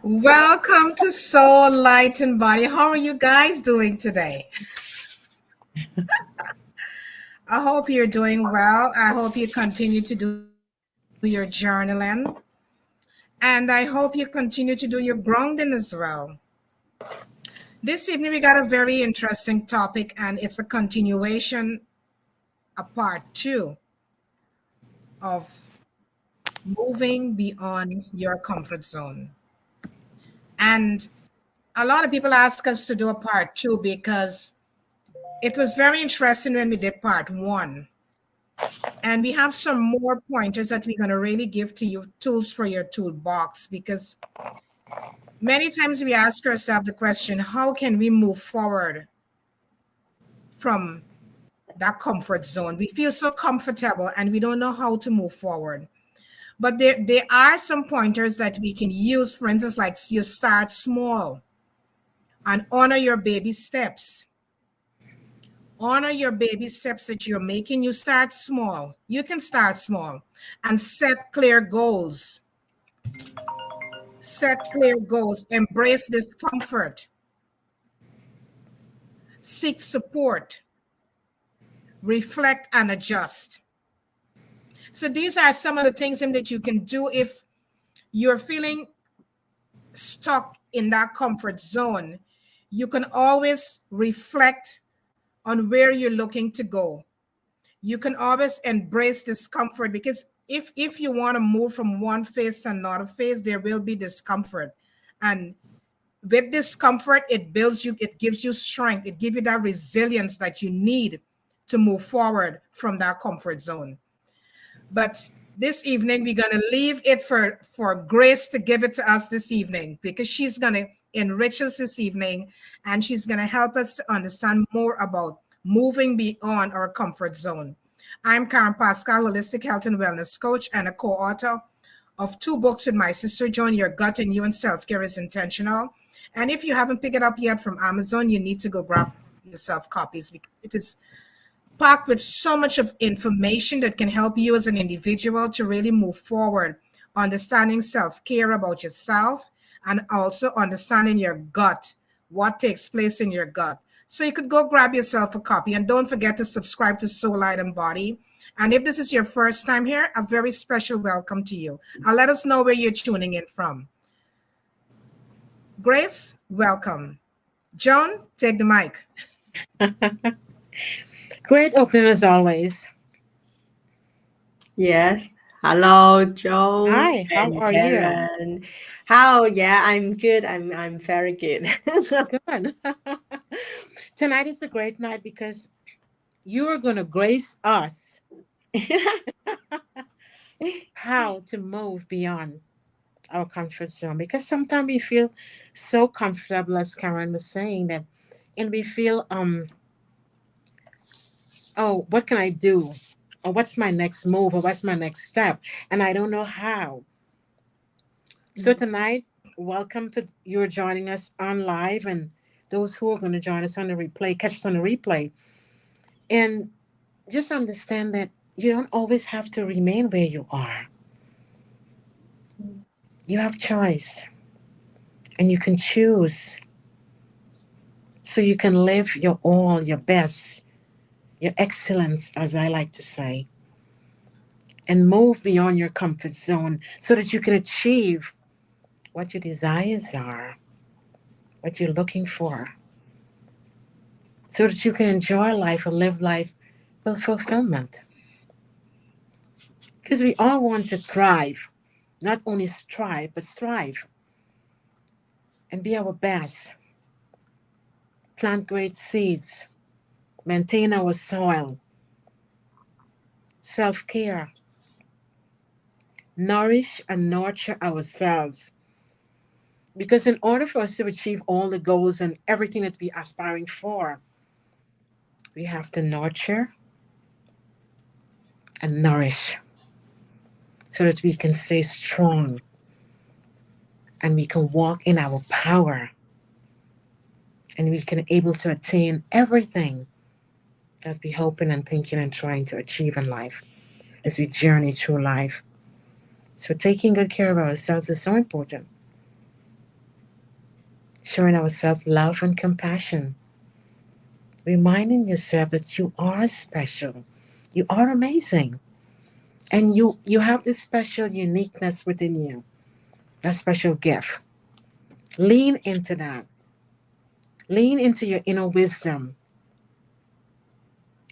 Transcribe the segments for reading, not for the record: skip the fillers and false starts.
Welcome to Soul, Light, and Body. How are you guys doing today? I hope you're doing well. I hope you continue to do your journaling. And I hope you continue to do your grounding as well. This evening, we got a very interesting topic, and it's a continuation, a part two of moving beyond your comfort zone. And a lot of people ask us to do a part two because it was very interesting when we did part one. And we have some more pointers that we're going to really give to you, tools for your toolbox, because many times we ask ourselves the question, how can we move forward from that comfort zone? We feel so comfortable and we don't know how to move forward. But there are some pointers that we can use. For instance, like you start small and honor your baby steps. Honor your baby steps that you're making. You start small. You can start small and set clear goals. Set clear goals. Embrace discomfort. Seek support. Reflect and adjust. So these are some of the things that you can do if you're feeling stuck in that comfort zone. You can always reflect on where you're looking to go. You can always embrace discomfort, because if you want to move from one phase to another phase, there will be discomfort. And with discomfort, it builds you, it gives you strength, it gives you that resilience that you need to move forward from that comfort zone. But this evening, we're going to leave it for Grace to give it to us this evening, because she's going to enrich us this evening, and she's going to help us to understand more about moving beyond our comfort zone. I'm Karen Pascal, holistic health and wellness coach and a co-author of 2 books with my sister Joan, Your Gut and You and Self-Care is Intentional. And if you haven't picked it up yet from Amazon, you need to go grab yourself copies, because it is packed with so much of information that can help you as an individual to really move forward, understanding self-care about yourself, and also understanding your gut, what takes place in your gut. So you could go grab yourself a copy, and don't forget to subscribe to Soul, Light, and Body. And if this is your first time here, a very special welcome to you. And let us know where you're tuning in from. Grace, welcome. Joan, take the mic. Great opening as always. Yes. Hello, Joan Hi, how and are you? Karen. How? Yeah, I'm good. I'm very good. Good. Tonight is a great night because you are going to grace us how to move beyond our comfort zone, because sometimes we feel so comfortable, as Karen was saying, that and we feel oh, what can I do, or what's my next move, or what's my next step, and I don't know how. So tonight, welcome to you're joining us on live, and those who are going to join us on the replay, catch us on the replay. And just understand that you don't always have to remain where you are. You have choice, and you can choose, so you can live your all, your best, your excellence, as I like to say, and move beyond your comfort zone so that you can achieve what your desires are, what you're looking for, so that you can enjoy life and live life with fulfillment. Because we all want to thrive, not only strive, but strive and be our best. Plant great seeds, maintain our soil, self care, nourish and nurture ourselves. Because in order for us to achieve all the goals and everything that we're aspiring for, we have to nurture and nourish so that we can stay strong and we can walk in our power and we can able to attain everything that we hoping and thinking and trying to achieve in life as we journey through life. So taking good care of ourselves is so important. showing ourselves love and compassion, reminding yourself that you are special, you are amazing, and you have this special uniqueness within you, a special gift. Lean into that. Lean into your inner wisdom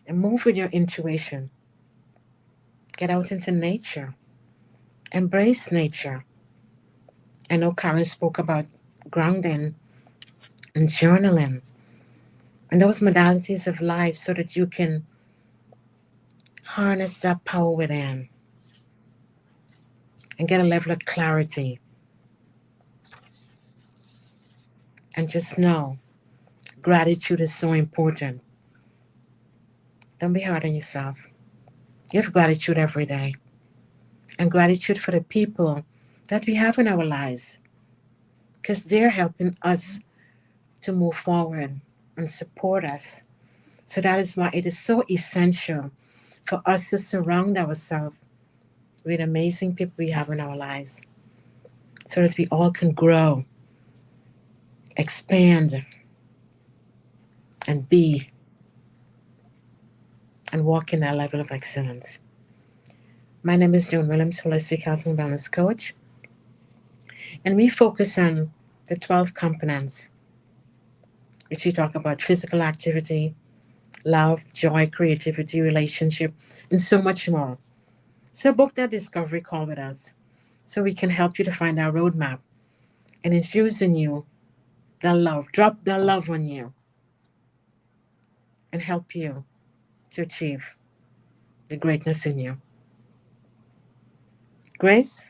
and move with your intuition. Get out into nature. Embrace nature. I know Karen spoke about grounding and journaling and those modalities of life so that you can harness that power within and get a level of clarity. And just know gratitude is so important. Don't be hard on yourself. Give gratitude every day. And gratitude for the people that we have in our lives because they're helping us to move forward and support us. So that is why it is so essential for us to surround ourselves with amazing people we have in our lives so that we all can grow, expand, and be and walk in that level of excellence. My name is Joan Williams, Holistic Health and Wellness Coach, and we focus on the 12 components, which we talk about physical activity, love, joy, creativity, relationship, and so much more. So book that discovery call with us so we can help you to find our roadmap and infuse in you the love, drop the love on you, and help you to achieve the greatness in you. Grace,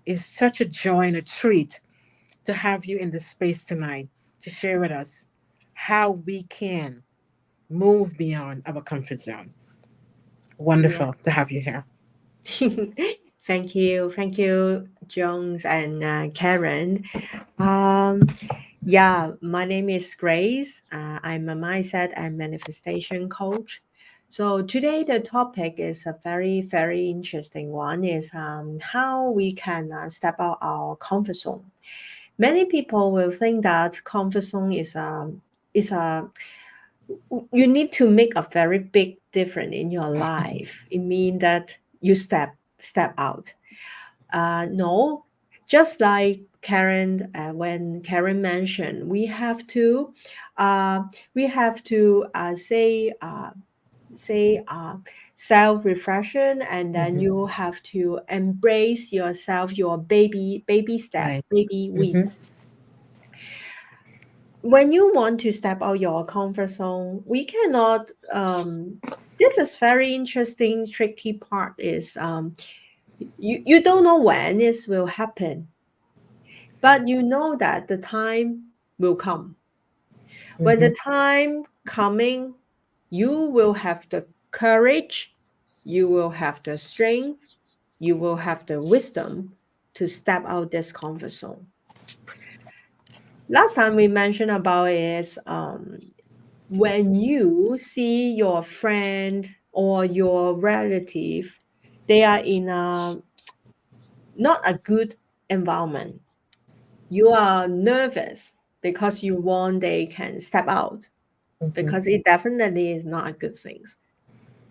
it's such a joy and a treat to have you in this space tonight to share with us how we can move beyond our comfort zone. Yeah. Wonderful to have you here. Thank you, Jones and Karen. Um, yeah, my name is Grace. I'm a mindset and manifestation coach. So today the topic is a very interesting one. Is how we can step out our comfort zone. Many people will think that comfort zone is a you need to make a very big difference in your life. It means that you step out. No, just like Karen, when Karen mentioned, uh, we have to say self reflection, and then Mhm. you have to embrace yourself, your baby step, Right. baby Hmm. wins. When you want to step out your comfort zone, we cannot. This is very interesting. Tricky part is you don't know when this will happen, but you know that the time will come. When the Hmm. time coming, you will have the courage, you will have the strength, you will have the wisdom to step out this comfort zone. Last time we mentioned about is when you see your friend or your relative, they are in a not a good environment. You are nervous because you want they can step out, Hmm. because it definitely is not a good thing.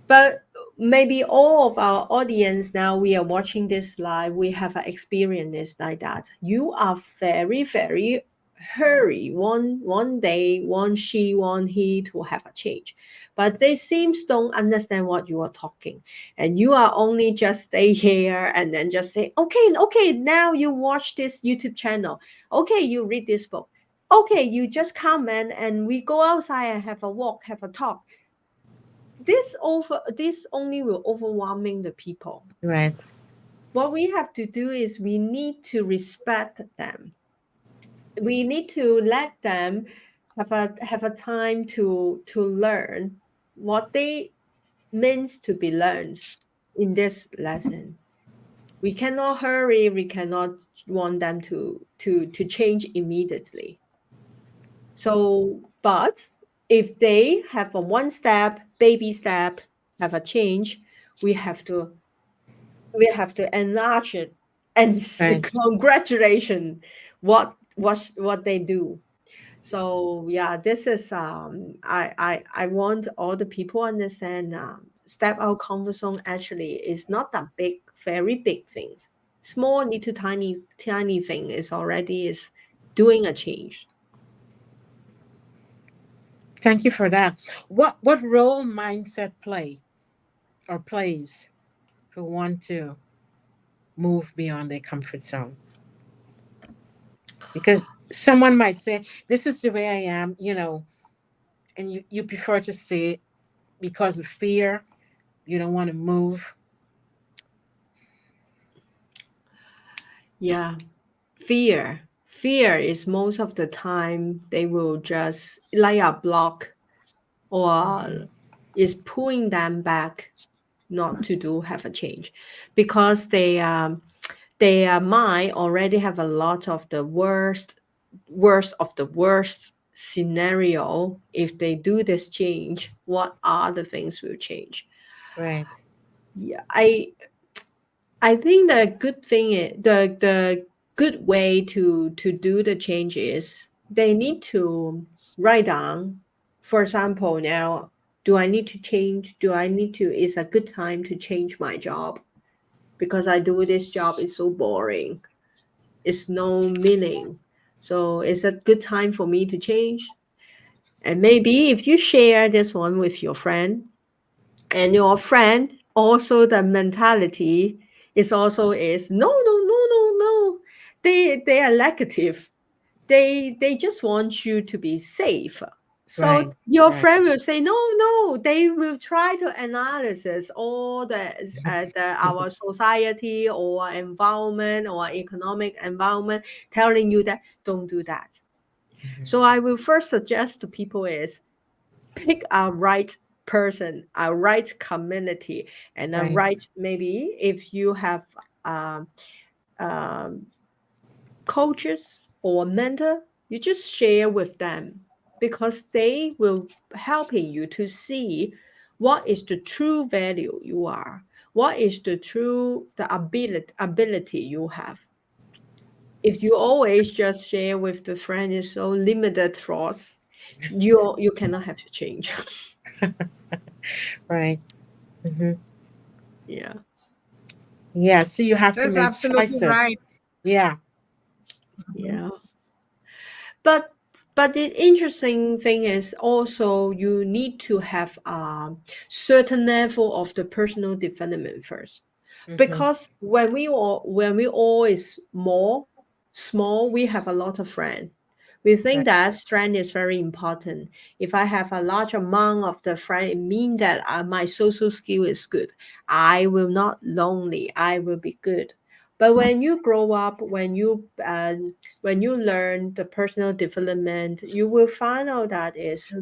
But maybe all of our audience now we are watching this live, we have an experience like that. You are very hurry. One day, one she, one he to have a change. But they seems don't understand what you are talking. And you are only just stay here and then just say, okay, now you watch this YouTube channel. Okay, you read this book. Okay, you just comment and we go outside and have a walk, have a talk. This only will overwhelming the people. Right. What we have to do is we need to respect them. We need to let them have a time to learn what they means to be learned in this lesson. We cannot hurry, we cannot want them to change immediately. So, but if they have a one step, baby step, have a change, we have to we have to enlarge it and Right. congratulation what they do. So yeah, this is I want all the people understand, step out comfort zone actually is not a big, very big things. Small little tiny thing is already is doing a change. Thank you for that. What role mindset plays who want to move beyond their comfort zone? Because someone might say, "This is the way I am," and you prefer to stay because of fear. You don't want to move. Yeah, fear is most of the time they will just like a block, or Hmm. is pulling them back not to do have a change, because their mind already have a lot of the worst of the worst scenario. If they do this change, what are the things will change? Right. Yeah, I think the good thing is the good way to do the change is they need to write down. For example, now, do I need to change? Do I need to? Is a good time to change my job because I do this job is so boring. It's no meaning. So it's a good time for me to change. And maybe if you share this one with your friend, and your friend also the mentality is also is no, no, no, no, no, they are negative. They just want you to be safe. So Right. your Right. friend will say no, no. They will try to analysis all the our society or environment or economic environment, telling you that don't do that. Mhm. So I will first suggest to people is pick a right person, a right community, and a Right. right, maybe if you have um, um, coaches or mentor, you just share with them, because they will helping you to see what is the true value you are, what is the ability you have. If you always just share with the friend is so limited thoughts, you cannot have to change. Right. Hmm. Yeah. Yeah. So you have to That's make absolutely choices. right. Yeah. Yeah. But the interesting thing is also you need to have a certain level of the personal development first, Hmm. because when we all is more small, we have a lot of friends. We think Right. that friend is very important. If I have a large amount of the friend, it means that my social skill is good. I will not lonely. I will be good. But when you grow up, when you learn the personal development, you will find out that is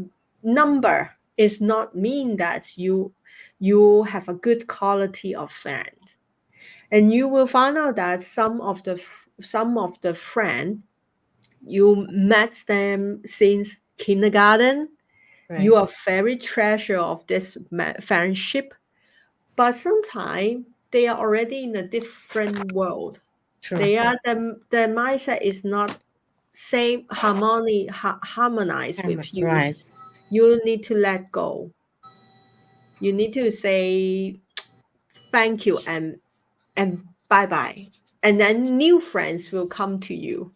number is not mean that you have a good quality of friend. And you will find out that some of the friend you met them since kindergarten, you Right. are very treasure of this friendship, but sometimes they are already in a different world. True. They are the mindset is not same harmonized with you. Right. You need to let go. You need to say thank you and bye bye, and then new friends will come to you.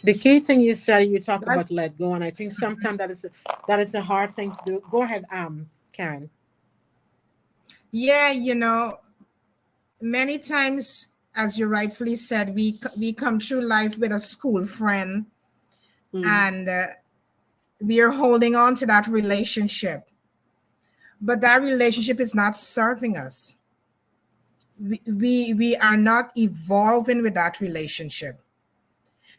The key thing you said, you talk about That's let go, and I think sometimes that is a hard thing to do. Go ahead, Karen. yeah, many times, as you rightfully said, we come through life with a school friend, Mm, and we are holding on to that relationship, but that relationship is not serving us. We are not evolving with that relationship.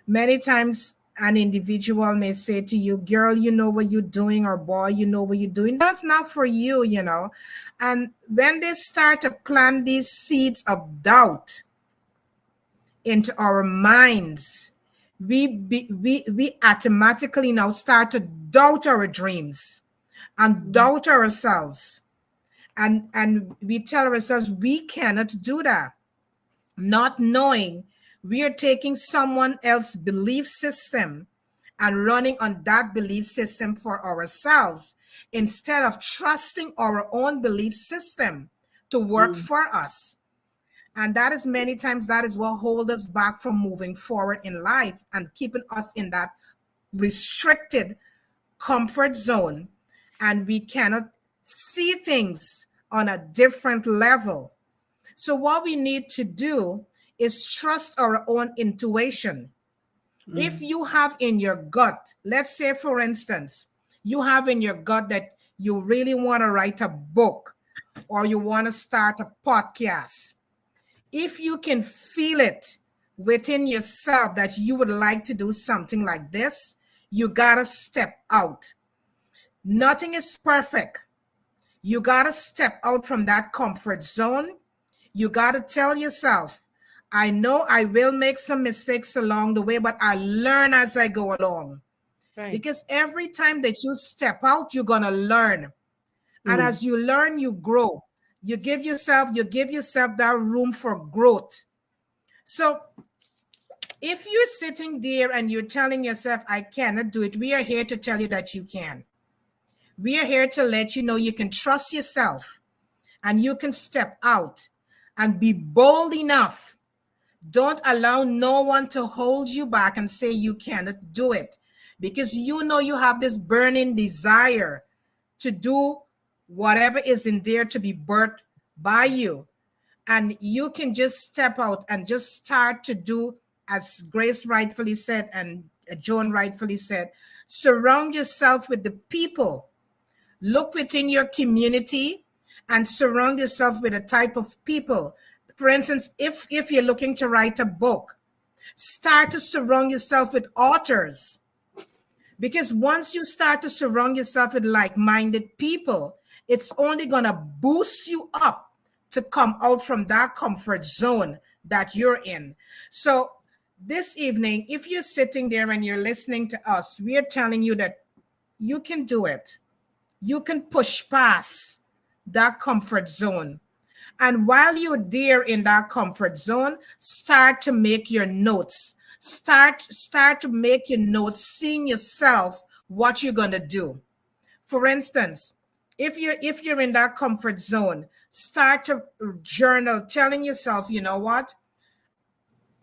Many times an individual may say to you, girl, you know what you're doing, or boy, you know what you're doing, that's not for you. And when they start to plant these seeds of doubt into our minds, we automatically now start to doubt our dreams and mm, doubt ourselves, and we tell ourselves we cannot do that, not knowing We are taking someone else's belief system and running on that belief system for ourselves instead of trusting our own belief system to work Mm, for us. And that is many times that is what holds us back from moving forward in life and keeping us in that restricted comfort zone. And we cannot see things on a different level. So, what we need to do is trust our own intuition. If mm, you have in your gut, let's say, for instance, you have in your gut that you really want to write a book or you want to start a podcast, if you can feel it within yourself that you would like to do something like this, you got to step out. Nothing is perfect. You got to step out from that comfort zone. You got to tell yourself, I know I will make some mistakes along the way, but I learn as I go along. Right. Because every time that you step out, you're going to learn. And mm, as you learn, you grow. You give yourself that room for growth. So if you're sitting there and you're telling yourself, I cannot do it, we are here to tell you that you can. We are here to let you know you can trust yourself and you can step out and be bold enough. Don't allow no one to hold you back and say you cannot do it, because you know you have this burning desire to do whatever is in there to be birthed by you. And you can just step out and just start to do, as Grace rightfully said and Joan rightfully said, surround yourself with the people. Look within your community and surround yourself with a type of people. For instance, if you're looking to write a book, start to surround yourself with authors, because once you start to surround yourself with like-minded people, it's only going to boost you up to come out from that comfort zone that you're in. So this evening, if you're sitting there and you're listening to us, we are telling you that you can do it. You can push past that comfort zone. And while you're there in that comfort zone, start to make your notes. Start to make your notes, seeing yourself what you're gonna do. For instance, if you're in that comfort zone, start to journal, telling yourself, you know what?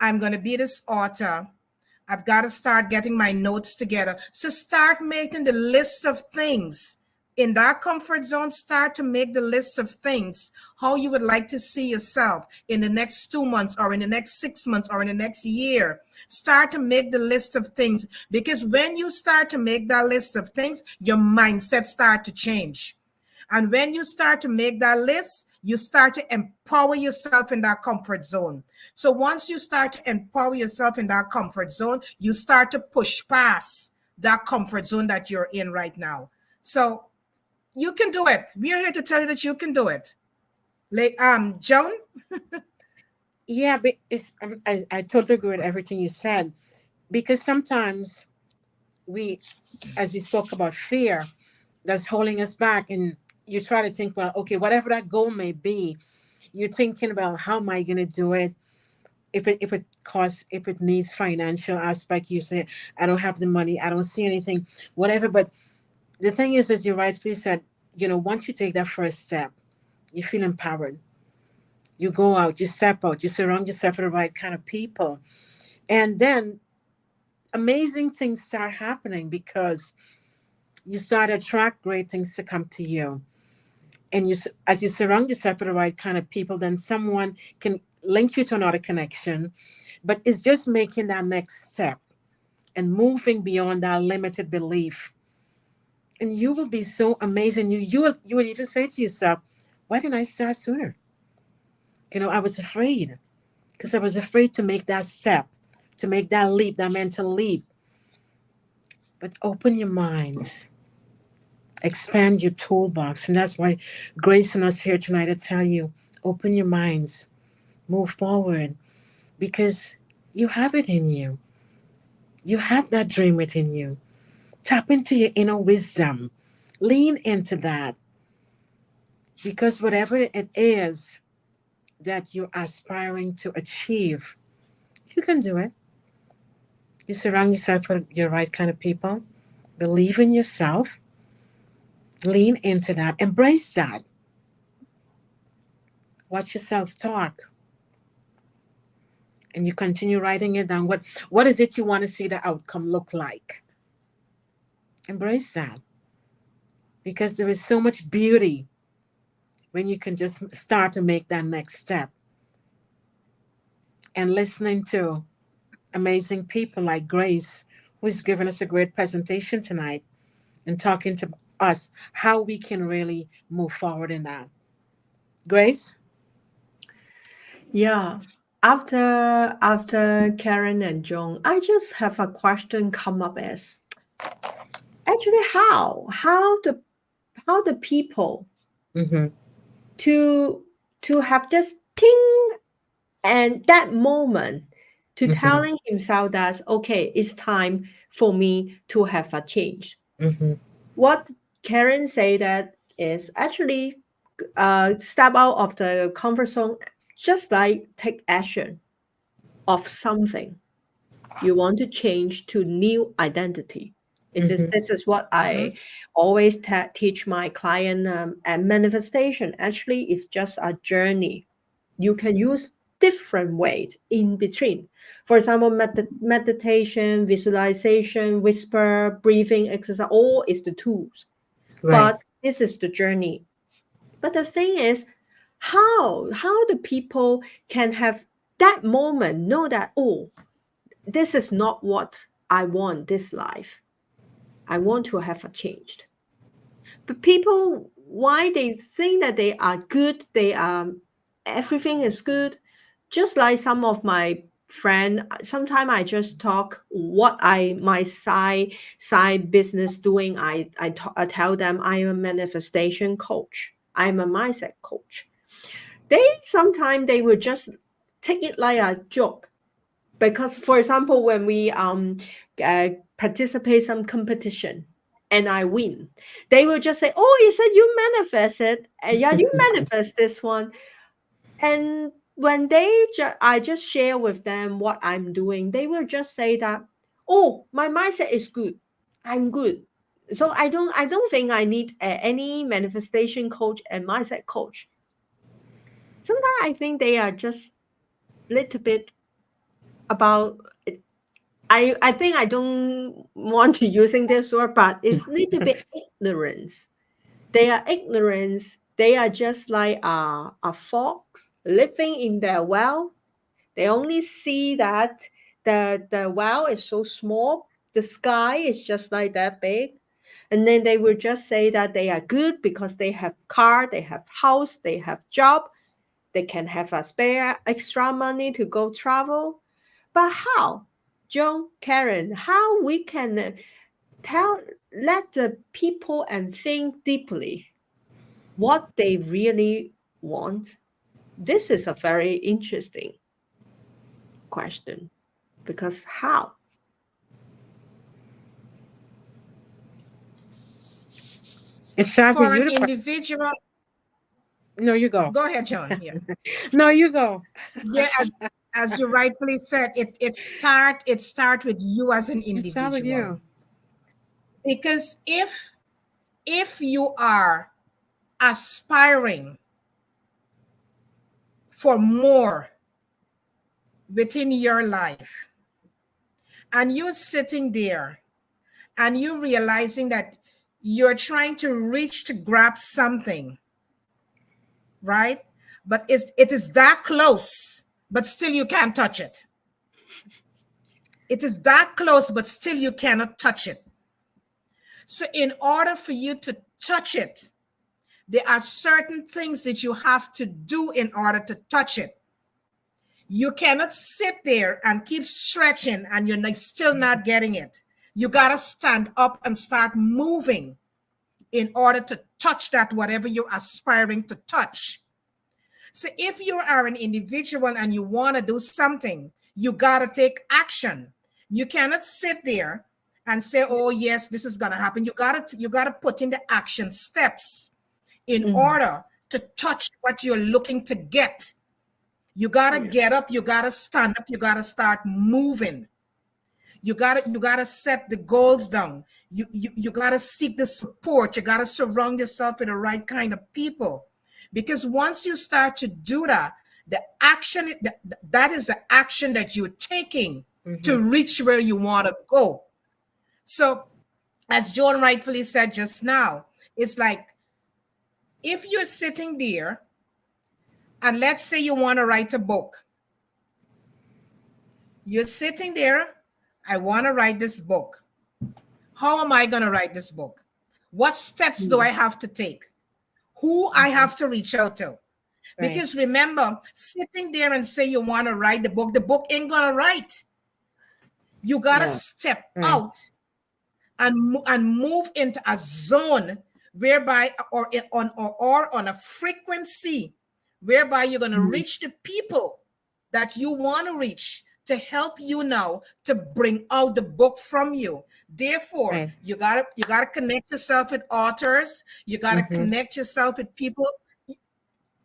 I'm gonna be this author. I've got to start getting my notes together. So start making the list of things in that comfort zone. Start to make the list of things, how you would like to see yourself in the next 2 months or in the next 6 months or in the next year. Start to make the list of things, because when you start to make that list of things, your mindset start to change. And when you start to make that list, you start to empower yourself in that comfort zone. So once you start to empower yourself in that comfort zone, you start to push past that comfort zone that you're in right now. So you can do it. We are here to tell you that you can do it. Like Joan? Yeah, but I totally agree with everything you said, because sometimes we, as we spoke about fear, that's holding us back, and you try to think, well, okay, whatever that goal may be, you're thinking about how am I going to do it. If it costs, if it needs financial aspect, you say, I don't have the money, I don't see anything, whatever. But the thing is, as you rightfully said, once you take that first step, you feel empowered. You go out, you step out, you surround yourself with the right kind of people, and then amazing things start happening, because you start to attract great things to come to you. And as you surround yourself with the right kind of people, then someone can link you to another connection. But it's just making that next step and moving beyond that limited belief, and you will be so amazing. You will even say to yourself, why didn't I start sooner? I was afraid, because I was afraid to make that step, to make that leap, that mental leap. But open your minds, expand your toolbox. And that's why Grace and us here tonight to tell you, open your minds, move forward, because you have it in you. You have that dream within you. Tap into your inner wisdom. Lean into that, because whatever it is that you're aspiring to achieve, You can do it. You surround yourself with your right kind of people. Believe in yourself. Lean into that. Embrace that. Watch yourself talk. And you continue writing it down. What is it you want to see the outcome look like? Embrace that. Because there is so much beauty when you can just start to make that next step. And listening to amazing people like Grace, who's given us a great presentation tonight and talking to us how we can really move forward in that. Grace? Yeah. After Karen and Joan, I just have a question come up as actually how the people Mm-hmm. to have this ting and that moment to Mm-hmm. telling himself that okay, it's time for me to have a change. Mm-hmm. What Karen say that is actually step out of the comfort zone, just like take action of something you want to change to new identity. It is Mm-hmm. this is what Mhm. I always teach my client, and manifestation actually is just a journey. You can use different ways in between. For example, meditation, visualization, whisper, breathing exercise, all is the tools. Right. But this is the journey. But the thing is, how the people can have that moment know that, oh, this is not what I want this life. I want to have a change. But people, why they think that they are good, they are everything is good. Just like some of my friend, sometimes I just talk what I my side business doing. I tell them I am a manifestation coach. I'm a mindset coach. They sometimes they will just take it like a joke because for example when we participate some competition and I win, they will just say, oh, you said you manifested, and yeah, you manifest this one. And when I just share with them what I'm doing, they will just say that, oh, my mindset is good, I'm good, so I don't think I need any manifestation coach and mindset coach. Sometimes I think they are just little bit about, I think I don't want to using this word, but it's little bit ignorance. They are ignorance. They are just like a fox living in their well. They only see that the well is so small. The sky is just like that big. And then they will just say that they are good because they have car, they have house, they have job, they can have a spare extra money to go travel. But how, Joan, Karen, how we can tell, let the people and think deeply what they really want? This is a very interesting question because how? It starts with For you an to. individual, No, you go. go ahead, John. Yeah. No, you go. Yeah, as you rightfully said, it start with you as an It starts with individual. you. Because if you are aspiring for more within your life, and you're sitting there and you realizing that you're trying to reach to grab something, right? But it is that close, but still you can't touch it. It is that close, but still you cannot touch it. So in order for you to touch it, there are certain things that you have to do in order to touch it. You cannot sit there and keep stretching and still not getting it. You got to stand up and start moving in order to touch that whatever you're aspiring to touch. So if you are an individual and you want to do something, you got to take action. You cannot sit there and say, "Oh yes, this is going to happen." You got to put in the action steps in Mhm. order to touch what you're looking to get. You gotta Yeah. get up, you gotta stand up, you gotta start moving. You gotta set the goals down. You gotta seek the support. You gotta surround yourself with the right kind of people. Because once you start to do that, the action that is the action that you're taking Mm-hmm. to reach where you want to go. So as Joan rightfully said just now, it's like if you're sitting there and let's say you want to write a book, you're sitting there, I want to write this book. How am I going to write this book? What steps do I Mm, have to take? Who I Mm-hmm. have to reach out to? Right. Because remember, sitting there and say you want to write the book ain't going to write. You got to yeah. step Right. out and move into a zone whereby or on a frequency whereby you're going to Mm, reach the people that you want to reach to help you now to bring out the book from you. Therefore, Right. you got to connect yourself with authors, you got to Mm-hmm. connect yourself with people.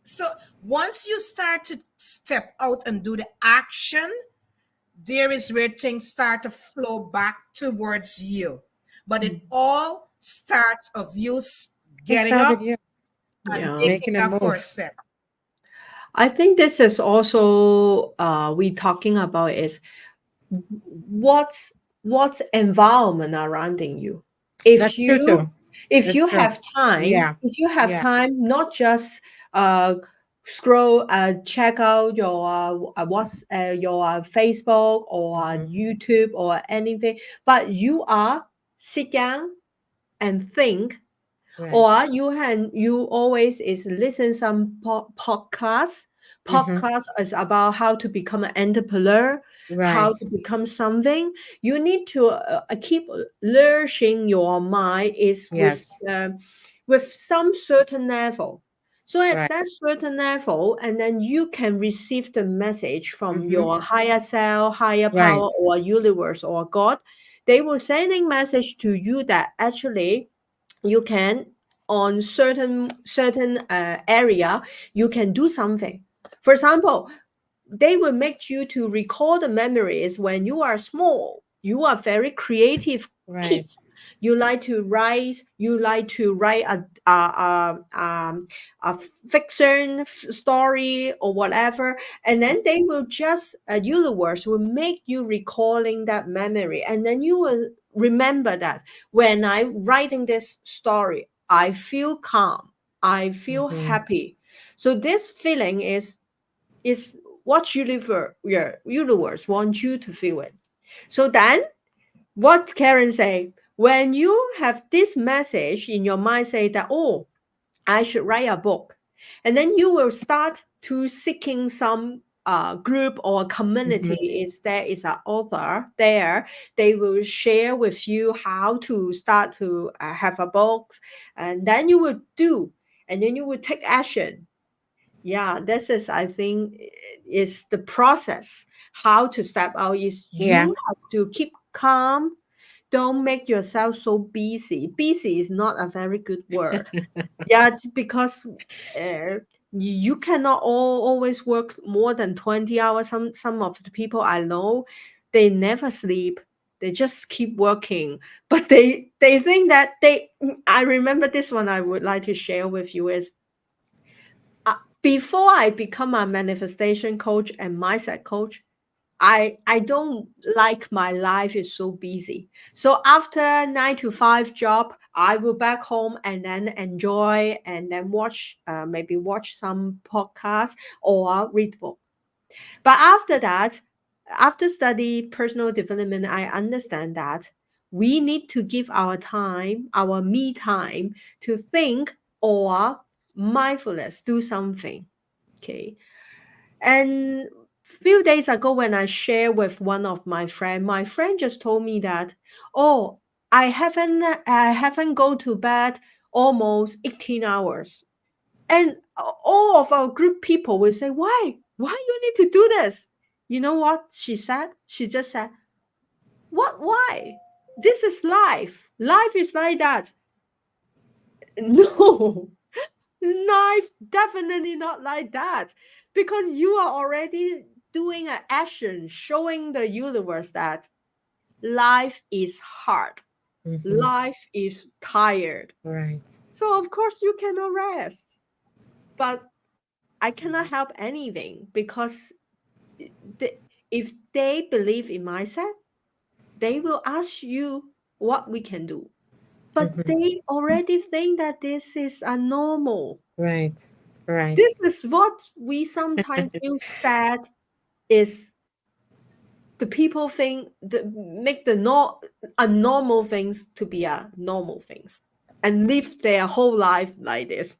So once you start to step out and do the action, there is where things start to flow back towards you. But mm, it all starts of you It getting started up you and yeah. taking making a that move. first step. I think this is also we talking about is what's environment surrounding you. That's If true you too. if That's you true. have time, Yeah. if you have Yeah. time, not just uh scroll check out your what's your Facebook or Mm-hmm. YouTube or anything, but you are sit down and think, Right. or you always is listen some podcasts. Mm-hmm. Podcast is about how to become an entrepreneur, how Right. to become something. You need to keep nourishing your mind is Yes. with some certain level. So at Right. that certain level, and then you can receive the message from Mm-hmm. your higher self, higher Right. power, or universe or God. They will sending message to you that actually you can on certain area you can do something. For example, they will make you to recall the memories when you are small. You are very creative Right. kids. You like to write. You like to write a fiction story or whatever, and then they will just a universe will make you recalling that memory, and then you will remember that when I'm writing this story, I feel calm. I feel Mm-hmm. happy. So this feeling is what universe wants you to feel it. So then, what Karen say, when you have this message in your mind, say that, oh, I should write a book, and then you will start to seeking some group or Mm-hmm. community. Is there is an author there? They will share with you how to start to have a book, and then you will do, and then you will take action. Yeah, this is, I think, is the process. How to step out is Yeah. you have to keep calm. Don't make yourself so busy. Busy is not a very good word. Yeah, because you cannot always work more than 20 hours. Some of the people I know, they never sleep. They just keep working. But they think that I remember this one I would like to share with you is before I become a manifestation coach and mindset coach, I don't like my life is so busy. So after 9 to 5 job, I will back home and then enjoy and then watch maybe watch some podcast or read book. But after that, after study personal development, I understand that we need to give our time, our me time to think or mindfulness, do something. Okay. And few days ago when I share with one of my friend just told me that, oh, I haven't go to bed almost 18 hours. And all of our group people will say, why? Why you need to do this? You know what she said? She just said, what why? This is life. Life is like that. No, life definitely not like that. because you are already doing an action showing the universe that life is hard, Mm-hmm. life is tired. Right. So of course you cannot rest. But I cannot help anything because the, if they believe in mindset, they will ask you what we can do. But Mm-hmm. they already think that this is a normal. Right. Right. This is what we sometimes feel sad is the people think make the abnormal things to be a normal things and live their whole life like this.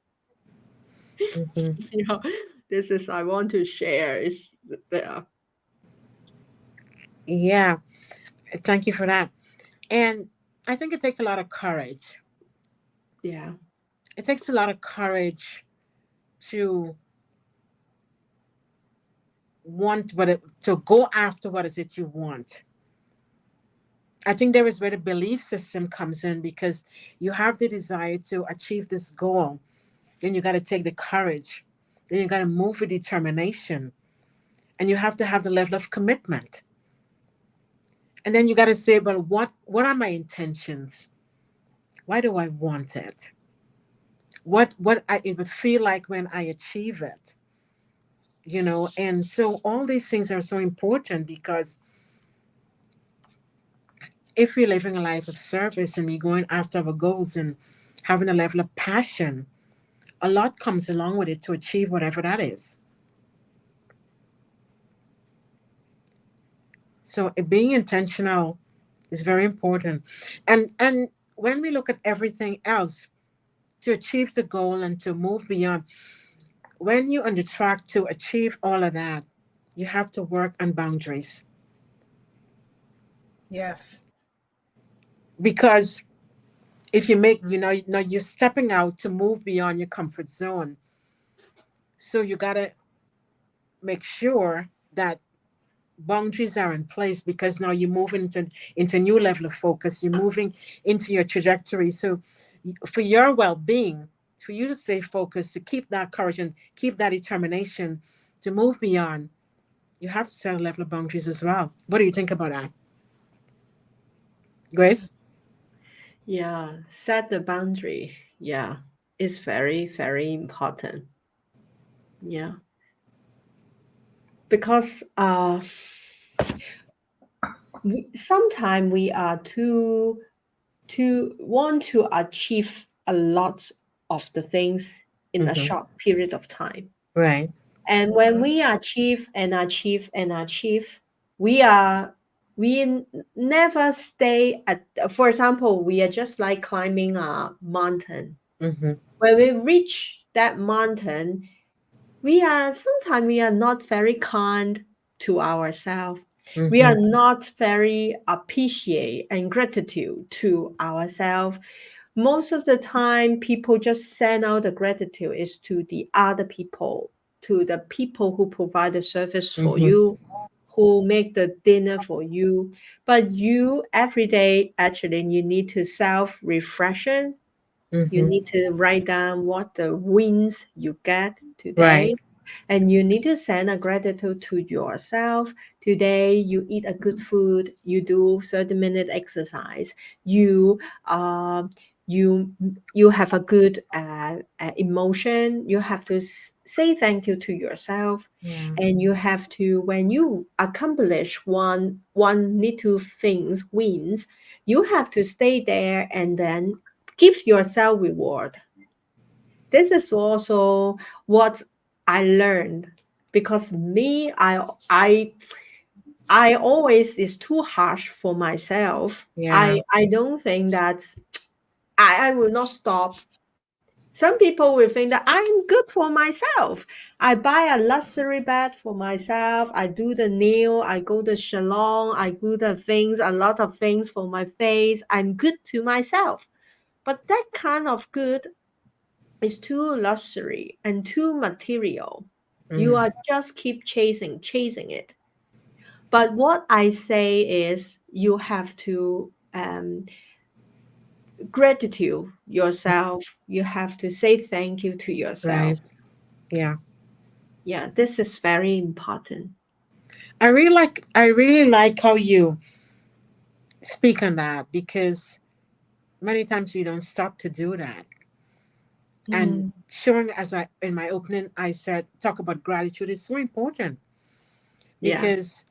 Mm-hmm. You know, this is I want to share is there. Yeah. Thank you for that. And I think it takes a lot of courage. Yeah. It takes a lot of courage to want to go after what is it you want. I think there is where the belief system comes in because you have the desire to achieve this goal. Then you got to take the courage. Then you got to move with determination. And you have to have the level of commitment. And then you got to say, well, what are my intentions? Why do I want it? It would feel like when I achieve it, And so all these things are so important because if we're living a life of service and we're going after our goals and having a level of passion, a lot comes along with it to achieve whatever that is. So being intentional is very important. And when we look at everything else to achieve the goal and to move beyond, when you're on the track to achieve all of that, you have to work on boundaries. Yes. Because if you make, now you're stepping out to move beyond your comfort zone. So you got to make sure that boundaries are in place because now you're moving into a new level of focus. You're moving into your trajectory. So for your well-being, for you to stay focused, to keep that courage and keep that determination to move beyond, you have to set a level of boundaries as well. What do you think about that, Grace? Yeah, set the boundary. Yeah, it's very, very important. Yeah, because sometimes we are too want to achieve a lot of the things in a Mm-hmm. short period of time. Right. And when we achieve and achieve and achieve, we are never stay at. For example, we are just like climbing a mountain. Mm-hmm. When we reach that mountain, we are sometimes we are not very kind to ourselves. We Mm-hmm. are not very appreciate and gratitude to ourselves. Most of the time people just send out the gratitude is to the other people, to the people who provide the service for Mm-hmm. you, who make the dinner for you. But you every day actually you need to self reflection. You Mm-hmm. need to write down what the wins you get Right. today. And you need to send a gratitude to yourself. Today, you eat a good food. You do 30-minute exercise. You um, you you have a good emotion. You have to say thank you to yourself, Yeah. and you have to when you accomplish one little things wins, you have to stay there and then give yourself reward. This is also what I learned because me, I always is too harsh for myself. Yeah. I don't think that I will not stop. Some people will think that I'm good for myself. I buy a luxury bed for myself. I do the nail. I go to salon. I do the things, a lot of things for my face. I'm good to myself. But that kind of good is too luxury and too material. You Mm. are just keep chasing it. But what I say is you have to gratitude yourself. You have to say thank you to yourself. Right. Yeah. Yeah, this is very important. I really like how you speak on that, because many times we don't stop to do that. And Mm, showing, as I in my opening I said, talk about gratitude is so important, yeah, because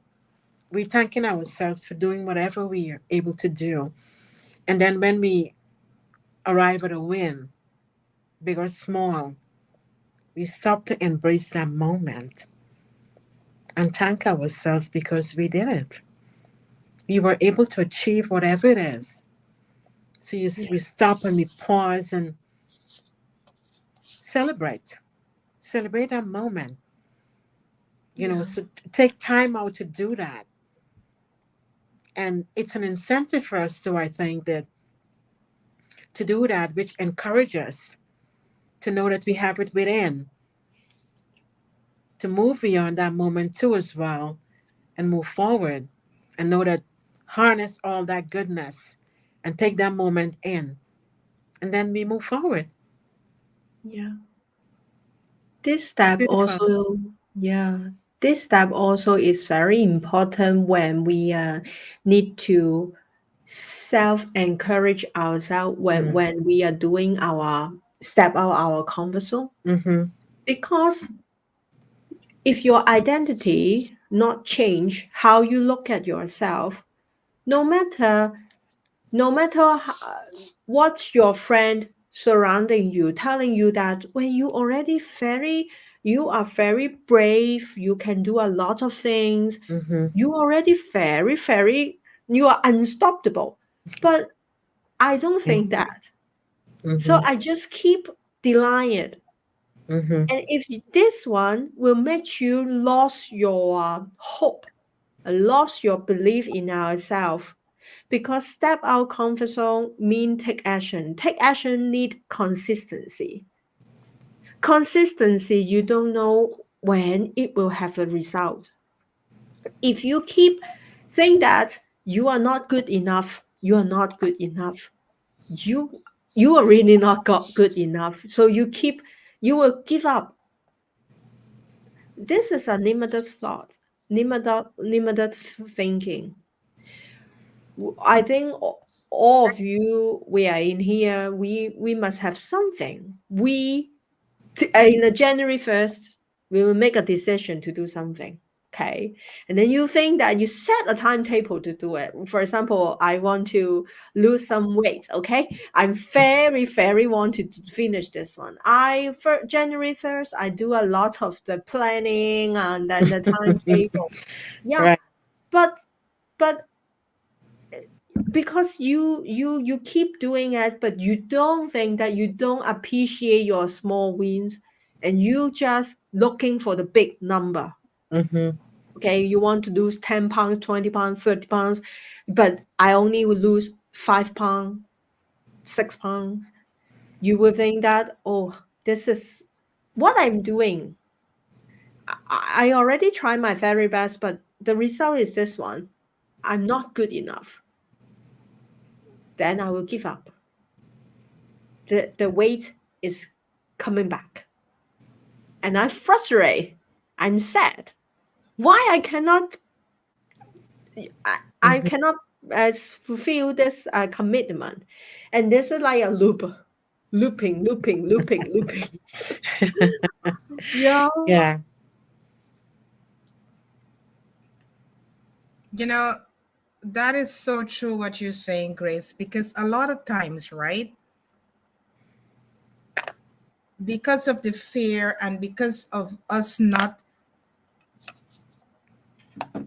we're thanking ourselves for doing whatever we are able to do. And then when we arrive at a win, big or small, we stop to embrace that moment and thank ourselves because we did it. We were able to achieve whatever it is. So yeah, we stop and we pause and celebrate. Celebrate that moment. yeah, So take time out to do that. And it's an incentive for us to, I think, that to do that, which encourages us to know that we have it within, to move beyond that moment too as well, and move forward, and know that, harness all that goodness and take that moment in, and then we move forward. yeah. This It's step beautiful. also, yeah, this step also is very important when we need to self encourage ourselves Mm. when we are doing our step out our comfort zone. Mm-hmm. Because if your identity not change how you look at yourself, no matter what your friend surrounding you telling you that when you are very brave, you can do a lot of things, Mm-hmm. you already very, you are unstoppable. But I don't think that. So Mm-hmm. I just keep denying it. Mm-hmm. And if this one will make you lose your hope, lost your belief in ourselves, because step out comfort zone mean take action. Take action need consistency. Consistency, you don't know when it will have a result. If you keep think that you are not good enough, you are not good enough, you you are really not good enough, so you will give up. This is a limited thought, limited thinking. I think all of you, we are in here. We must have something. In the January 1st, we will make a decision to do something. Okay, and then you think that you set a timetable to do it. For example, I want to lose some weight. Okay, I'm very want to finish this one. For January 1st, I do a lot of the planning and then the timetable. Yeah, Right. but but because you keep doing it, but you don't think that, you don't appreciate your small wins, and you just looking for the big number. Mm-hmm. Okay, you want to lose 10 pounds, 20 pounds, 30 pounds, but I only will lose 5 pounds, 6 pounds. You will think that, oh, this is what I'm doing. I already tried my very best, but the result is this one. I'm not good enough. Then I will give up. The weight is coming back, and I'm frustrated. I'm sad. Why I Mm-hmm. cannot fulfill this commitment, and this is like a loop, looping. Yeah, Yeah. You know, that is so true what you're saying, Grace, because a lot of times, right, because of the fear and because of us not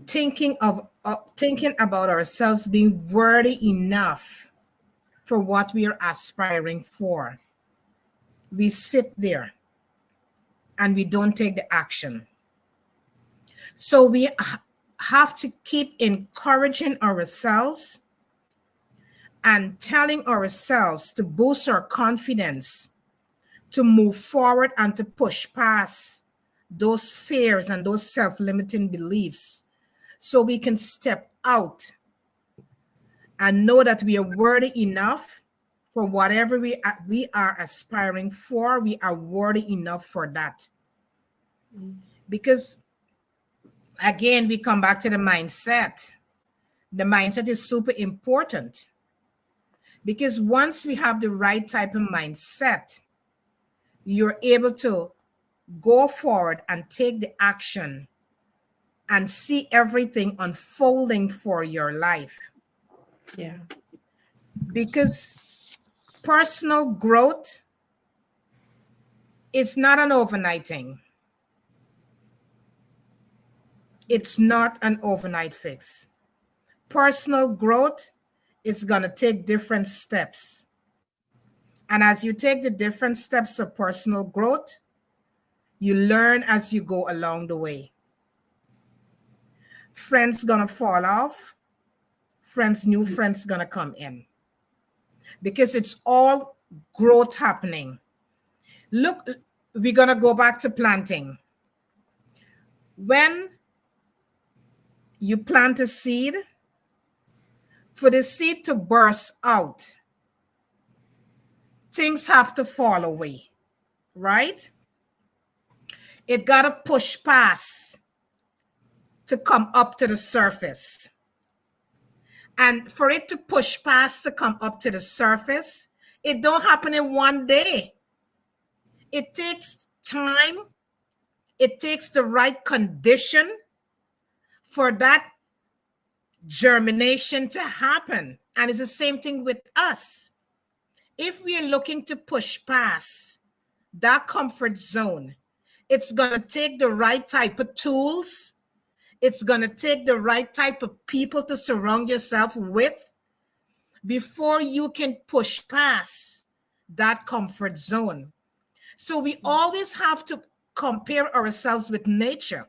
thinking about ourselves being worthy enough for what we are aspiring for, we sit there and we don't take the action. So we have to keep encouraging ourselves and telling ourselves to boost our confidence, to move forward and to push past those fears and those self-limiting beliefs, so we can step out and know that we are worthy enough for whatever we are aspiring for. We are worthy enough for that. Because again, we come back to the mindset. The mindset is super important, because once we have the right type of mindset, you're able to go forward and take the action and see everything unfolding for your life. Yeah. Because personal growth, it's not an overnight thing. It's not an overnight fix. Personal growth is going to take different steps. And as you take the different steps of personal growth, you learn as you go along the way. Friends gonna fall off, new friends gonna come in, because it's all growth happening. Look, we're gonna go back to planting. When you plant a seed, for the seed to burst out, things have to fall away, right? It gotta push past to come up to the surface. And for it to push past to come up to the surface, it don't happen in one day. It takes time. It takes the right condition for that germination to happen. And it's the same thing with us. If we're looking to push past that comfort zone, it's going to take the right type of tools. It's going to take the right type of people to surround yourself with before you can push past that comfort zone. So we always have to compare ourselves with nature.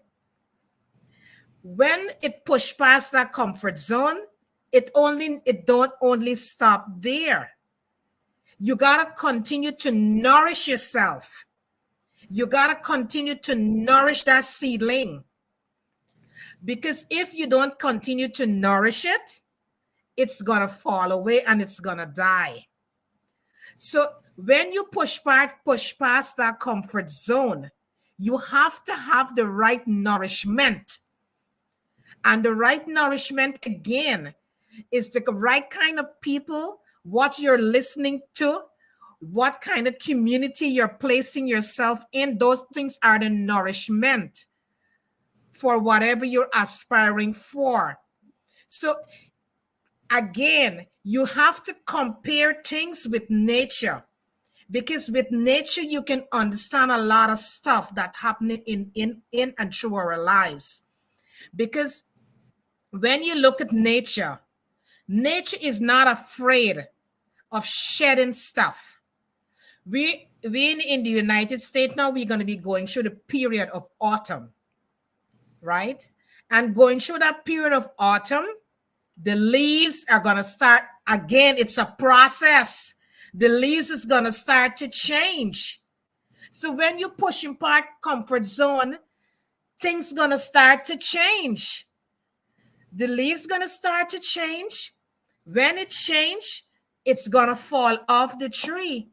When it push past that comfort zone, it don't only stop there. You got to continue to nourish yourself. You got to continue to nourish that seedling. Because if you don't continue to nourish it, it's going to fall away and it's going to die. So when you push past that comfort zone, you have to have the right nourishment. And the right nourishment, again, is the right kind of people, what you're listening to, what kind of community you're placing yourself in. Those things are the nourishment for whatever you're aspiring for. So again, you have to compare things with nature, because with nature, you can understand a lot of stuff that's happening in and through our lives. Because when you look at nature, nature is not afraid of shedding stuff. We in the United States now, we're going to be going through the period of autumn, right? And going through that period of autumn, the leaves are going to start, again, it's a process. The leaves is going to start to change. So when you push in part comfort zone, things going to start to change. The leaves going to start to change. When it change, it's going to fall off the tree.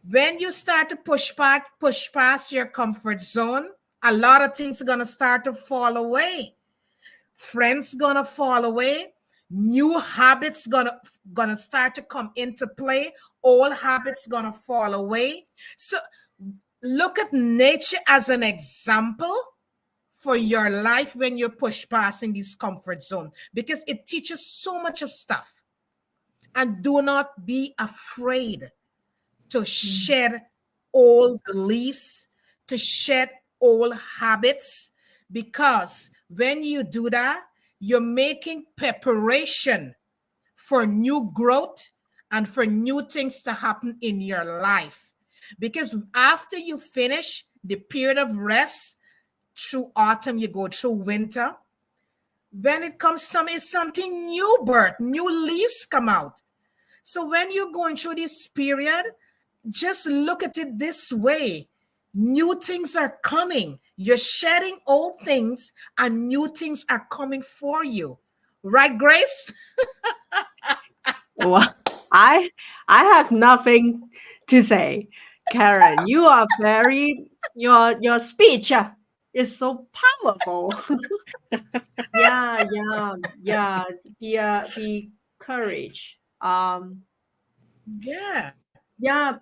When you start to push past your comfort zone, a lot of things are going to start to fall away. Friends going to fall away. New habits gonna start to come into play. Old habits going to fall away. So look at nature as an example for your life when you push past in this comfort zone, because it teaches so much of stuff. And do not be afraid to shed old beliefs, to shed old habits, because when you do that, you're making preparation for new growth and for new things to happen in your life. Because after you finish the period of rest, through autumn, you go through winter. When it comes summer, it's something new birth, new leaves come out. So when you're going through this period, just look at it this way. New things are coming. You're shedding old things and new things are coming for you. Right, Grace? Well, I have nothing to say. Karen, you are very your speech is so powerful. Yeah, yeah, yeah. Be courage. Yeah. Yeah,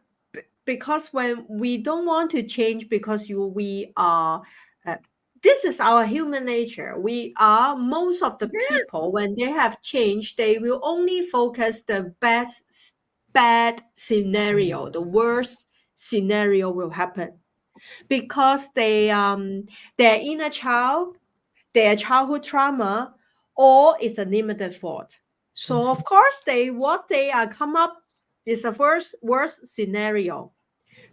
because when we don't want to change, because we are, uh, this is our human nature. We are, most of the people, Yes. when they have changed, they will only focus the bad scenario, the worst scenario will happen, because their inner child, their childhood trauma, or it's a limited thought. So of course what they are come up is the first worst scenario,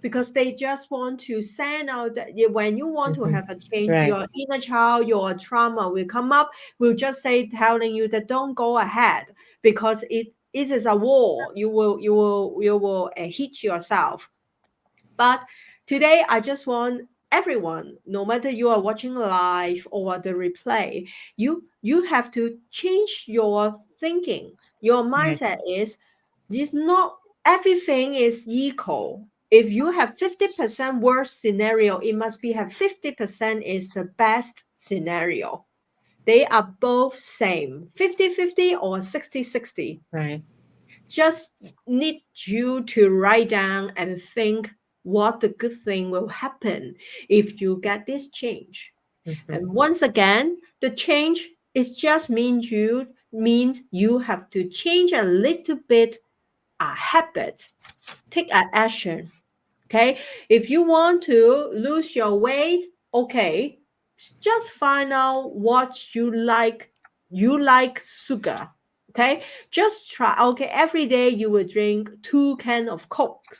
because they just want to send out that when you want to have a change, Right. your inner child, your trauma will come up, will just say, telling you that don't go ahead, because it is a war. You will hit yourself. But today, I just want everyone, no matter you are watching live or the replay, you have to change your thinking. Your Right. mindset is not everything is equal. If you have 50% worst scenario, it must be have 50% is the best scenario. They are both same, 50-50 or 60-60. Right. Just need you to write down and think what the good thing will happen if you get this change. Mm-hmm. And once again, the change is just means you have to change a little bit a habit, take an action. Okay, if you want to lose your weight, okay, just find out what you like. You like sugar. Okay, just try. Okay, every day you will drink 2 cans of Coke.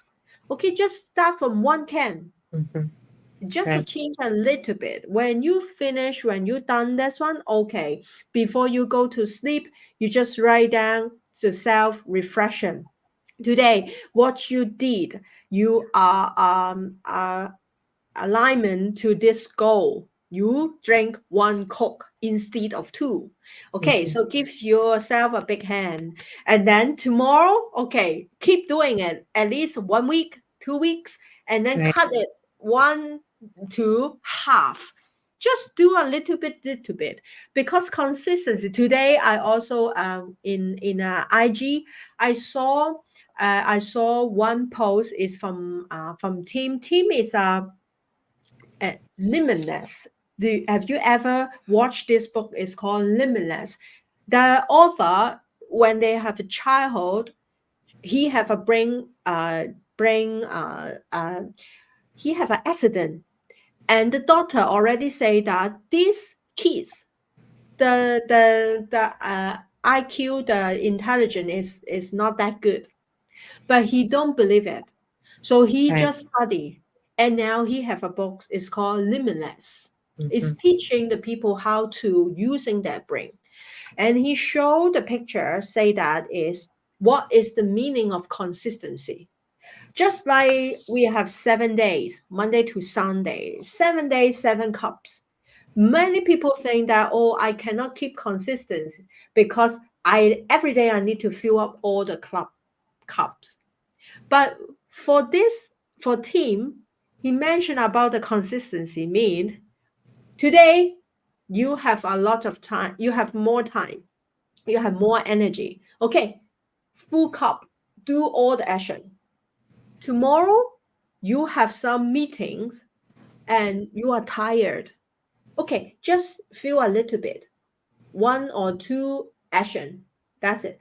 Okay, just start from 1 can, Mm-hmm. just to Right. change a little bit. When you finish, when you done this one, okay, before you go to sleep, you just write down the self reflection. Today, what you did, you are alignment to this goal. You drink 1 Coke instead of 2. Okay, Mm-hmm. so give yourself a big hand. And then tomorrow, okay, keep doing it at least 1 week, 2 weeks, and then Right. cut it one to half. Just do a little bit, because consistency. Today, I also in IG, I saw I saw one post is from Tim. Tim is Limitless. Have you ever watched this book? It's called Limitless. The author, when they have a childhood, he have a brain he have an accident, and the doctor already say that these kids, the IQ, the intelligence is not that good, but he don't believe it. So he Right. just study, and now he have a book. It's called Limitless. It's Mm-hmm. teaching the people how to using their brain. And he showed the picture, say that is what is the meaning of consistency. Just like we have 7 days, Monday to Sunday, 7 days, 7 cups. Many people think that, oh, I cannot keep consistency because I every day I need to fill up all the cups. But for this, for team, he mentioned about the consistency mean today you have a lot of time, you have more time, you have more energy. Okay, full cup, do all the action. Tomorrow you have some meetings and you are tired. Okay, just feel a little bit, 1 or 2 action. That's it.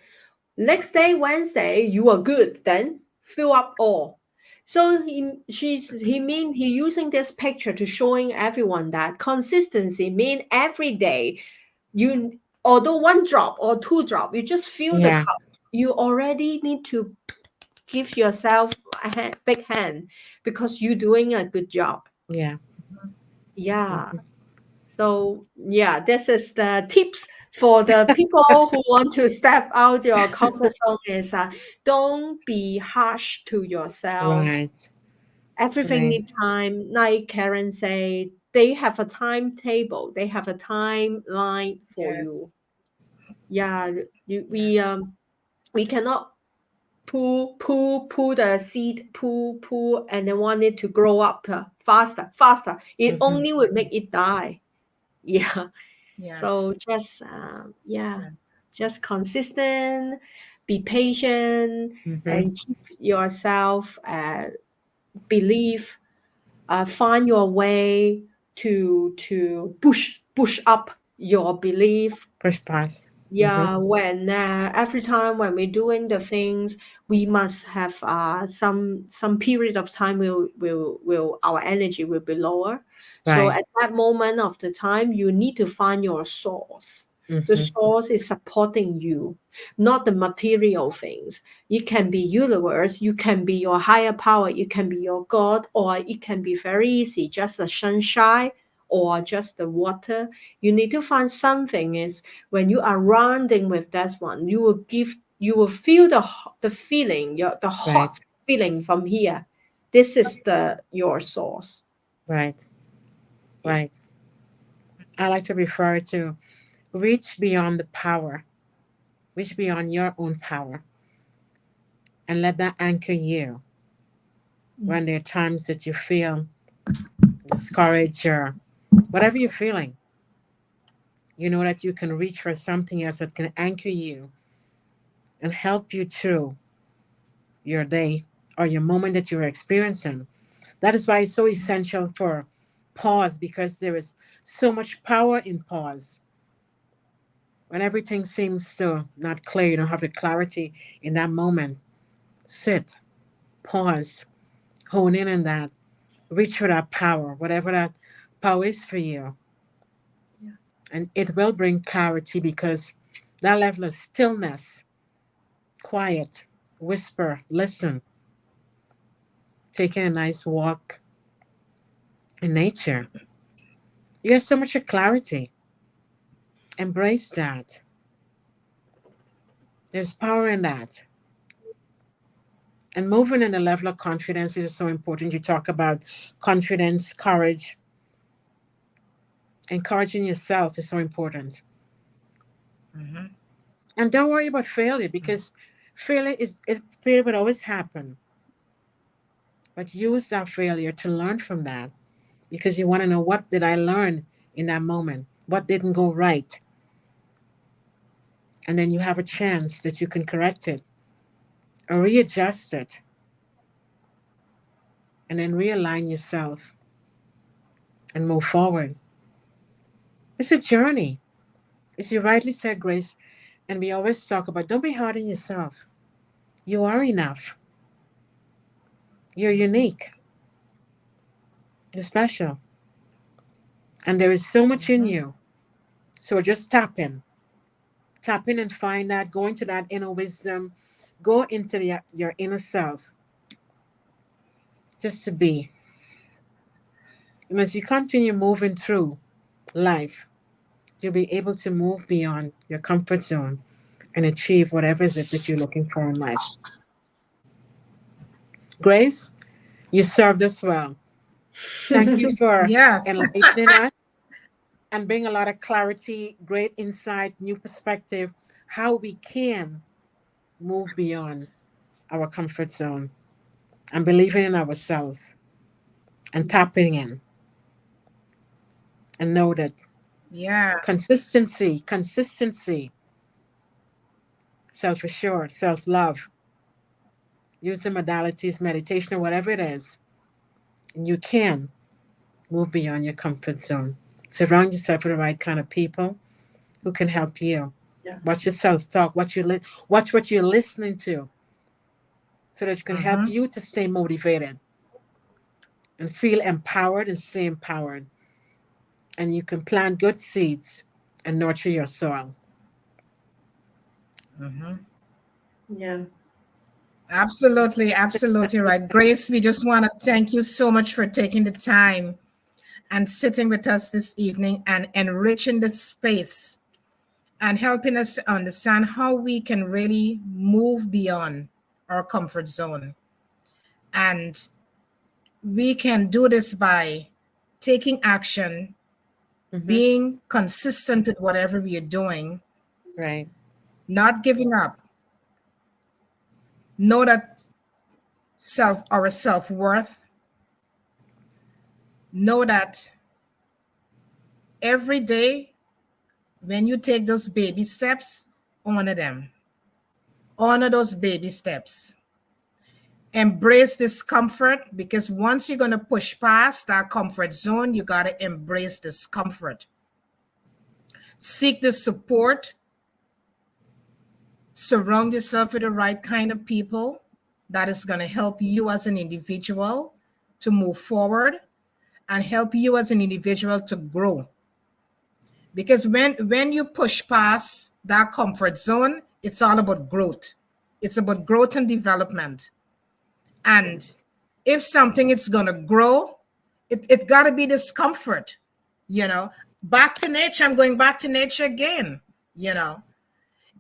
Next day, Wednesday, you are good. Then fill up all. So he using this picture to showing everyone that consistency mean every day you, although 1 drop or 2 drop, you just fill the Yeah. cup. You already need to give yourself a big hand, because you're doing a good job. Yeah. Yeah. Mm-hmm. So yeah, this is the tips for the people who want to step out your comfort zone is don't be harsh to yourself. Right. Everything Right. need time. Like Karen say, they have a timetable. They have a timeline for Yes. you. Yeah, Yes. we cannot pull the seed, pull, and then want it to grow up faster, faster. It only will make it die. Yeah. Yes. So just Yes. just consistent, be patient, Mm-hmm. and keep yourself believe, find your way to push up your belief. Push past. Mm-hmm. Yeah, when every time when we're doing the things, we must have some period of time will our energy will be lower. So Right. at that moment of the time, you need to find your source. The Mm-hmm. source is supporting you, not the material things. It can be universe, you can be your higher power, it can be your God, or it can be very easy, just the sunshine or just the water. You need to find something is when you are rounding with that one, you will feel the feeling, the Right. hot feeling from here. This is the your source. Right. Yeah. Right. I like to refer to reach beyond the power, reach beyond your own power, and let that anchor you when there are times that you feel discouraged or whatever you're feeling. You know that you can reach for something else that can anchor you and help you through your day or your moment that you're experiencing. That is why it's so essential for pause, because there is so much power in pause. When everything seems so not clear, you don't have the clarity in that moment. Sit, pause, hone in on that, reach for that power, whatever that power is for you. Yeah. And it will bring clarity because that level of stillness, quiet, whisper, listen, taking a nice walk in nature. You get so much clarity. Embrace that. There's power in that. And moving in the level of confidence, which is so important. You talk about confidence, courage. Encouraging yourself is so important. Mm-hmm. And don't worry about failure, because failure would always happen. But use that failure to learn from that, because you want to know, what did I learn in that moment? What didn't go right? And then you have a chance that you can correct it or readjust it, and then realign yourself and move forward. It's a journey. As you rightly said, Grace, and we always talk about, don't be hard on yourself. You are enough. You're unique. You're special. And there is so much in Mm-hmm. you. So just tap in. Tap in and find that. Go into that inner wisdom. Go into your inner self, just to be. And as you continue moving through life, you'll be able to move beyond your comfort zone and achieve whatever is it that you're looking for in life. Grace, you served us well. Thank you for Yes. enlightening us and bring a lot of clarity, great insight, new perspective, how we can move beyond our comfort zone and believing in ourselves and tapping in, and know that Yeah. consistency, self assured, self love, use the modalities, meditation, or whatever it is, and you can move beyond your comfort zone. Surround yourself with the right kind of people who can help you. Yeah. Watch your self talk. Watch what you're listening to, so that you can help Mm-hmm. you to stay motivated and feel empowered and stay empowered. And you can plant good seeds and nurture your soil. Mm-hmm. Yeah. Absolutely, absolutely right. Grace, we just want to thank you so much for taking the time and sitting with us this evening and enriching the space and helping us to understand how we can really move beyond our comfort zone. And we can do this by taking action, Mm-hmm. being consistent with whatever we are doing, Right. not giving up, Know that our self-worth. Know that every day when you take those baby steps, honor them. Honor those baby steps. Embrace discomfort, because once you're going to push past that comfort zone, you got to embrace discomfort. Seek the support. Surround yourself with the right kind of people that is going to help you as an individual to move forward and help you as an individual to grow. Because when you push past that comfort zone, it's all about growth. It's about growth and development. And if something is going to grow, it got to be discomfort, back to nature. I'm going back to nature again.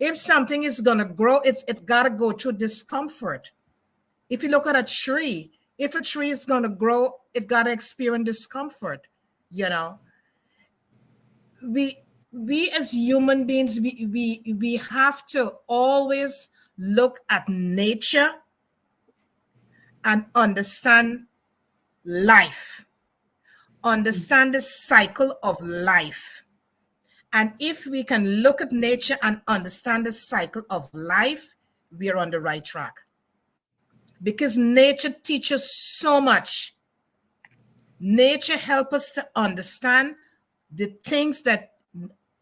If something is going to grow, it got to go through discomfort. If you look at a tree, if a tree is going to grow, it got to experience discomfort. We as human beings, we have to always look at nature and understand life, understand the cycle of life. And if we can look at nature and understand the cycle of life, we are on the right track. Because nature teaches so much. Nature helps us to understand the things that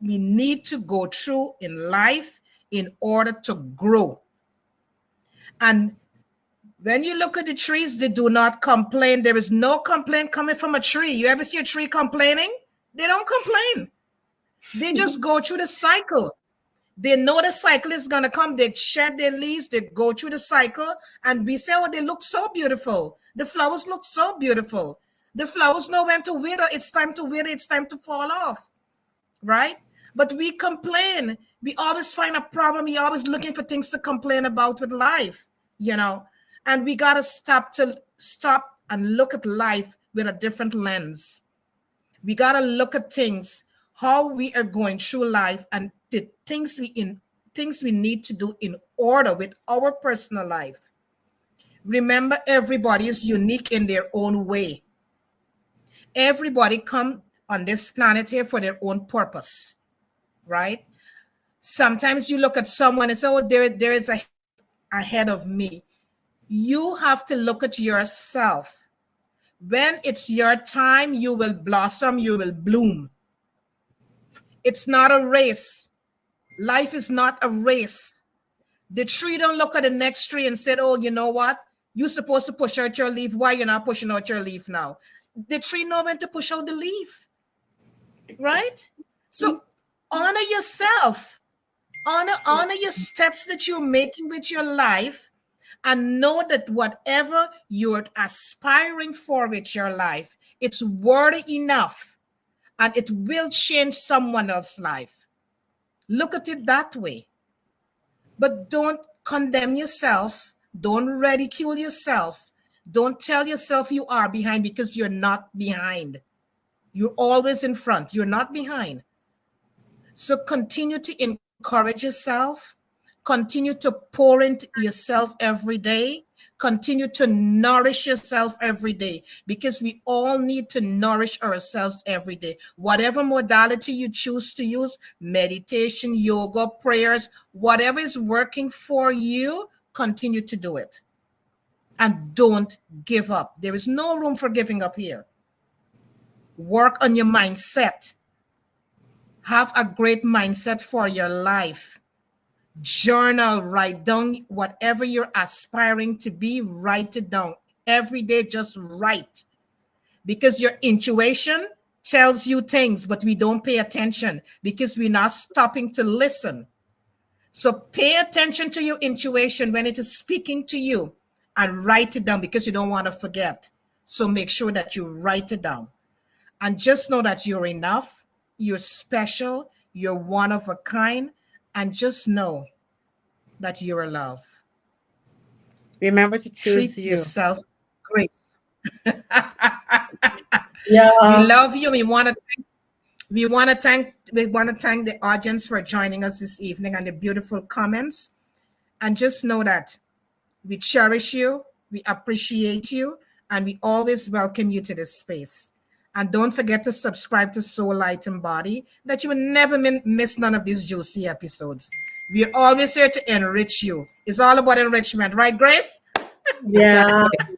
we need to go through in life in order to grow. And when you look at the trees, they do not complain. There is no complaint coming from a tree. You ever see a tree complaining? They don't complain. They just go through the cycle. They know the cycle is going to come. They shed their leaves. They go through the cycle. And we say, oh, they look so beautiful. The flowers look so beautiful. The flowers know when to wither. It's time to wither. It's time to fall off. Right? But we complain. We always find a problem. We always looking for things to complain about with life, And we got to stop and look at life with a different lens. We got to look at things, how we are going through life, and the things we need to do in order with our personal life. Remember, everybody is unique in their own way. Everybody come on this planet here for their own purpose, right? Sometimes you look at someone and say, oh, there is ahead of me. You have to look at yourself. When it's your time, you will blossom, you will bloom. It's not a race. Life is not a race. The tree don't look at the next tree and said, oh, you know what? You're supposed to push out your leaf. Why you're not pushing out your leaf now? The tree know when to push out the leaf, right? So honor yourself. Honor your steps that you're making with your life, and know that whatever you're aspiring for with your life, it's worthy enough and it will change someone else's life. Look at it that way. But don't condemn yourself. Don't ridicule yourself. Don't tell yourself you are behind, because you're not behind. You're always in front. You're not behind. So continue to encourage yourself. Continue to pour into yourself every day. Continue to nourish yourself every day, because we all need to nourish ourselves every day. Whatever modality you choose to use, meditation, yoga, prayers, whatever is working for you, continue to do it. And don't give up. There is no room for giving up here. Work on your mindset. Have a great mindset for your life. Journal, write down whatever you're aspiring to be, write it down. Every day, just write. Because your intuition tells you things, but we don't pay attention because we're not stopping to listen. So pay attention to your intuition when it is speaking to you, and write it down, because you don't want to forget. So make sure that you write it down. And just know that you're enough, you're special, you're one of a kind, and just know that you're loved. Remember to choose Treat you. yourself grace. Yeah. We love you. We want to thank the audience for joining us this evening and the beautiful comments. And just know that We cherish you, we appreciate you, and we always welcome you to this space. And don't forget to subscribe to Soul Light and Body, that you will never miss none of these juicy episodes. We are always here to enrich you. It's all about enrichment, right, Grace? Yeah. Exactly.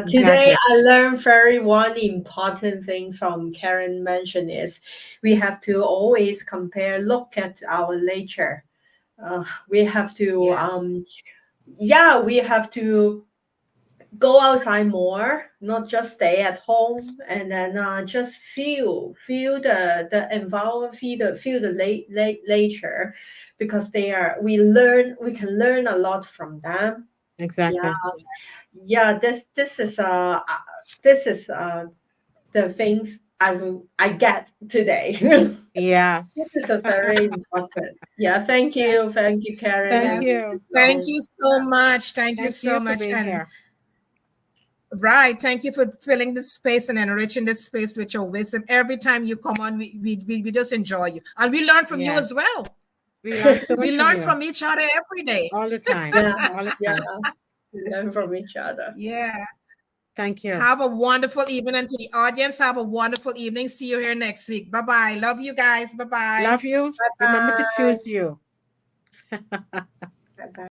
Today Exactly. I learned very one important thing from Karen mentioned is we have to always compare, look at our nature. We have to, Yes. yeah, we have to go outside more, not just stay at home, and then just feel the environment, feel the nature, because we can learn a lot from them. Yeah, Exactly. yeah. This is the things I get today. This Yes. is a very important. Yeah, Yes. thank you, Karen Thank and Yes. you. Thank Joan. you so much. Thank you Thank so you for much. being And here. right, thank you for filling this space and enriching this space with your wisdom. Every time you come on, we just enjoy you. And we learn from you Yes. as well. We learn so We much from learn you from each other every day. all the time. Yeah, All the yeah. time. We learn from each other. Yeah. Thank you. Have a wonderful evening. And to the audience, have a wonderful evening. See you here next week. Bye bye. Love you guys. Bye bye. Love you. Remember to Bye. choose you.